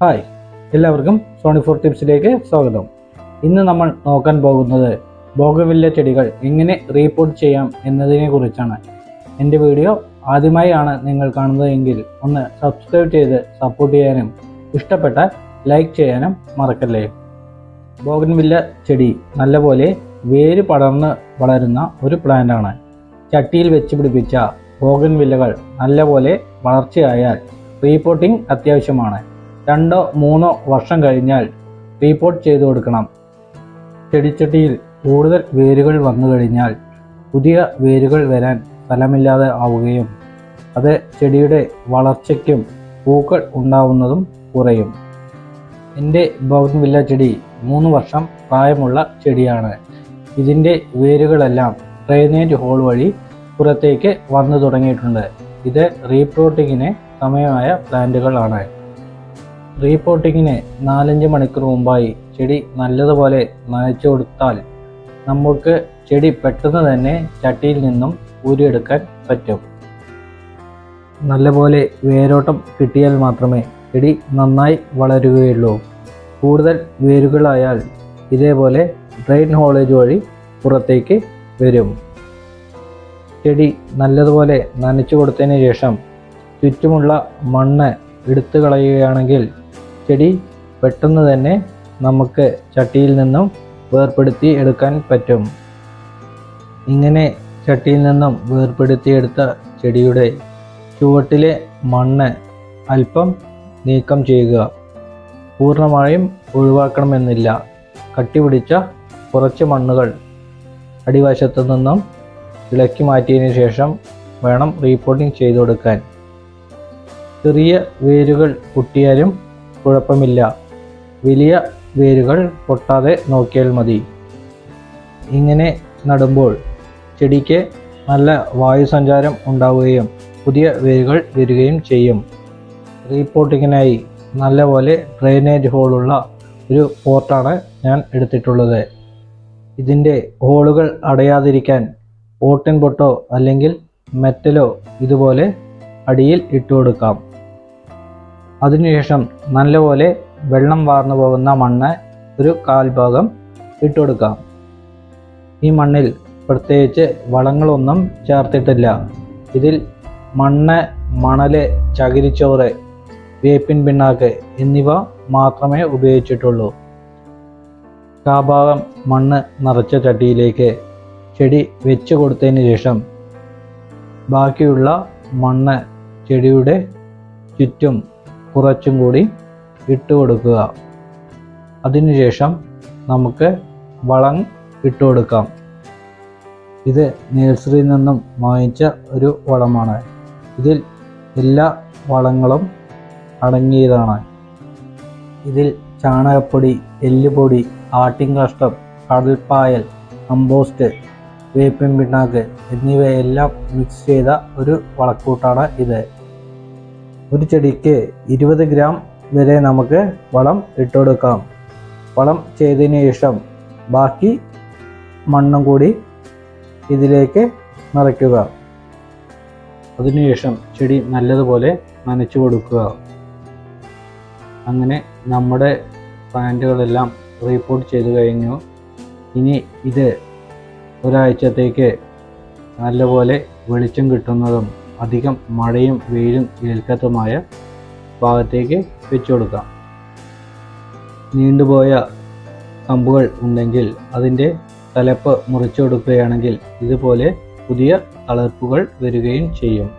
Hi, എല്ലാവർക്കും Sony four ടിപ്സിലേക്ക് സ്വാഗതം. ഇന്ന് നമ്മൾ നോക്കാൻ പോകുന്നത് ബോഗൻവില്ല ചെടികൾ എങ്ങനെ റീപോർട്ട് ചെയ്യാം എന്നതിനെ കുറിച്ചാണ്. എൻ്റെ വീഡിയോ ആദ്യമായാണ് നിങ്ങൾ കാണുന്നതെങ്കിൽ ഒന്ന് സബ്സ്ക്രൈബ് ചെയ്ത് സപ്പോർട്ട് ചെയ്യാനും ഇഷ്ടപ്പെട്ടാൽ ലൈക്ക് ചെയ്യാനും മറക്കല്ലേ. ബോഗൻവില്ല ചെടി നല്ലപോലെ വേര് പടർന്ന് വളരുന്ന ഒരു പ്ലാന്റാണ്. ചട്ടിയിൽ വെച്ച് പിടിപ്പിച്ച ബോഗൻവില്ലകൾ നല്ലപോലെ വളർച്ചയായാൽ റീപോർട്ടിംഗ് അത്യാവശ്യമാണ്. 2-3 വർഷം കഴിഞ്ഞാൽ റീപോർട്ട് ചെയ്തു കൊടുക്കണം. ചെടിച്ചട്ടിയിൽ കൂടുതൽ വേരുകൾ വന്നു കഴിഞ്ഞാൽ പുതിയ വേരുകൾ വരാൻ സ്ഥലമില്ലാതെ ആവുകയും അത് ചെടിയുടെ വളർച്ചയ്ക്കും പൂക്കൾ ഉണ്ടാവുന്നതും കുറയും. എൻ്റെ ബോഗൻവില്ല ചെടി 3 വർഷം പ്രായമുള്ള ചെടിയാണ്. ഇതിൻ്റെ വേരുകളെല്ലാം ഡ്രെയിനേജ് ഹോൾ വഴി പുറത്തേക്ക് വന്നു തുടങ്ങിയിട്ടുണ്ട്. ഇത് റീപോർട്ടിങ്ങിന് സമയമായ പ്ലാന്റുകളാണ്. റീപോർട്ടിങ്ങിന് 4-5 മണിക്കൂർ മുമ്പായി ചെടി നല്ലതുപോലെ നനച്ചു കൊടുത്താൽ നമുക്ക് ചെടി പെട്ടെന്ന് തന്നെ ചട്ടിയിൽ നിന്നും ഊരിയെടുക്കാൻ പറ്റും. നല്ലപോലെ വേരോട്ടം കിട്ടിയാൽ മാത്രമേ ചെടി നന്നായി വളരുകയുള്ളൂ. കൂടുതൽ വേരുകളായാൽ ഇതേപോലെ ഡ്രെയിൻ ഹോളേജ് വഴി പുറത്തേക്ക് വരും. ചെടി നല്ലതുപോലെ നനച്ചു കൊടുത്തതിന് ശേഷം ചുറ്റുമുള്ള മണ്ണ് എടുത്തു കളയുകയാണെങ്കിൽ ചെടി പെട്ടെന്ന് തന്നെ നമുക്ക് ചട്ടിയിൽ നിന്നും വേർപെടുത്തി എടുക്കാൻ പറ്റും. ഇങ്ങനെ ചട്ടിയിൽ നിന്നും വേർപെടുത്തിയെടുത്ത ചെടിയുടെ ചുവട്ടിലെ മണ്ണ് അല്പം നീക്കം ചെയ്യുക. പൂർണ്ണമായും ഒഴിവാക്കണമെന്നില്ല. കട്ടിപിടിച്ച കുറച്ച് മണ്ണുകൾ അടിവശത്തു നിന്നും ഇളക്കി മാറ്റിയതിന് ശേഷം വേണം റീപോർട്ടിംഗ് ചെയ്തു കൊടുക്കാൻ. ചെറിയ വേരുകൾ പൊട്ടിയാലും കുഴപ്പമില്ല, വലിയ വേരുകൾ പൊട്ടാതെ നോക്കിയാൽ മതി. ഇങ്ങനെ നടുമ്പോൾ ചെടിക്ക് നല്ല വായുസഞ്ചാരം ഉണ്ടാവുകയും പുതിയ വേരുകൾ വരികയും ചെയ്യും. റീപോർട്ടിങ്ങിനായി നല്ലപോലെ ഡ്രെയിനേജ് ഹോളുള്ള ഒരു പോട്ടാണ് ഞാൻ എടുത്തിട്ടുള്ളത്. ഇതിൻ്റെ ഹോളുകൾ അടയാതിരിക്കാൻ ഓട്ടിൻ പൊട്ടോ അല്ലെങ്കിൽ മെറ്റലോ ഇതുപോലെ അടിയിൽ ഇട്ടു കൊടുക്കാം. അതിനുശേഷം നല്ലപോലെ വെള്ളം വാർന്നു പോകുന്ന മണ്ണ് ഒരു 1/4 ഭാഗം ഇട്ടു കൊടുക്കാം. ഈ മണ്ണിൽ പ്രത്യേകിച്ച് വളങ്ങളൊന്നും ചേർത്തിട്ടില്ല. ഇതിൽ മണ്ണ്, മണല്, ചകിരിച്ചോറ്, വേപ്പിൻ പിണ്ണാക്ക് എന്നിവ മാത്രമേ ഉപയോഗിച്ചിട്ടുള്ളൂ. ഭാഗം മണ്ണ് നിറച്ച ചട്ടിയിലേക്ക് ചെടി വെച്ച് കൊടുത്തതിന് ശേഷം ബാക്കിയുള്ള മണ്ണ് ചെടിയുടെ ചുറ്റും കുറച്ചും കൂടി ഇട്ട് കൊടുക്കുക. അതിനുശേഷം നമുക്ക് വളം ഇട്ട് കൊടുക്കാം. ഇത് നഴ്സറിയിൽ നിന്നും വാങ്ങിച്ച ഒരു വളമാണ്. ഇതിൽ എല്ലാ വളങ്ങളും അടങ്ങിയതാണ്. ഇതിൽ ചാണകപ്പൊടി, എല്ലുപൊടി, ആട്ടിൻകാഷ്ടം, കടൽപ്പായൽ, കമ്പോസ്റ്റ്, വേപ്പിൻ പിണ്ണാക്ക് എന്നിവയെല്ലാം മിക്സ് ചെയ്ത ഒരു വളക്കൂട്ടാണ് ഇത്. ഒരു ചെടിക്ക് 20 ഗ്രാം വരെ നമുക്ക് വളം ഇട്ടുകൊടുക്കാം. വളം ചെയ്തതിന് ശേഷം ബാക്കി മണ്ണും കൂടി ഇതിലേക്ക് നിറയ്ക്കുക. അതിനുശേഷം ചെടി നല്ലതുപോലെ നനച്ചു കൊടുക്കുക. അങ്ങനെ നമ്മുടെ പ്ലാന്റുകളെല്ലാം റീപോർട്ട് ചെയ്തു കഴിഞ്ഞു. ഇനി ഇത് ഒരാഴ്ചത്തേക്ക് നല്ലപോലെ വെളിച്ചം കിട്ടുന്നതും അധികം മഴയും വെയിലും ഏൽക്കാത്തതുമായ ഭാഗത്തേക്ക് വെച്ചു കൊടുക്കാം. നീണ്ടുപോയ കമ്പുകൾ ഉണ്ടെങ്കിൽ അതിൻ്റെ തലപ്പ് മുറിച്ചു കൊടുക്കുകയാണെങ്കിൽ ഇതുപോലെ പുതിയ തളിർപ്പുകൾ വരികയും ചെയ്യും.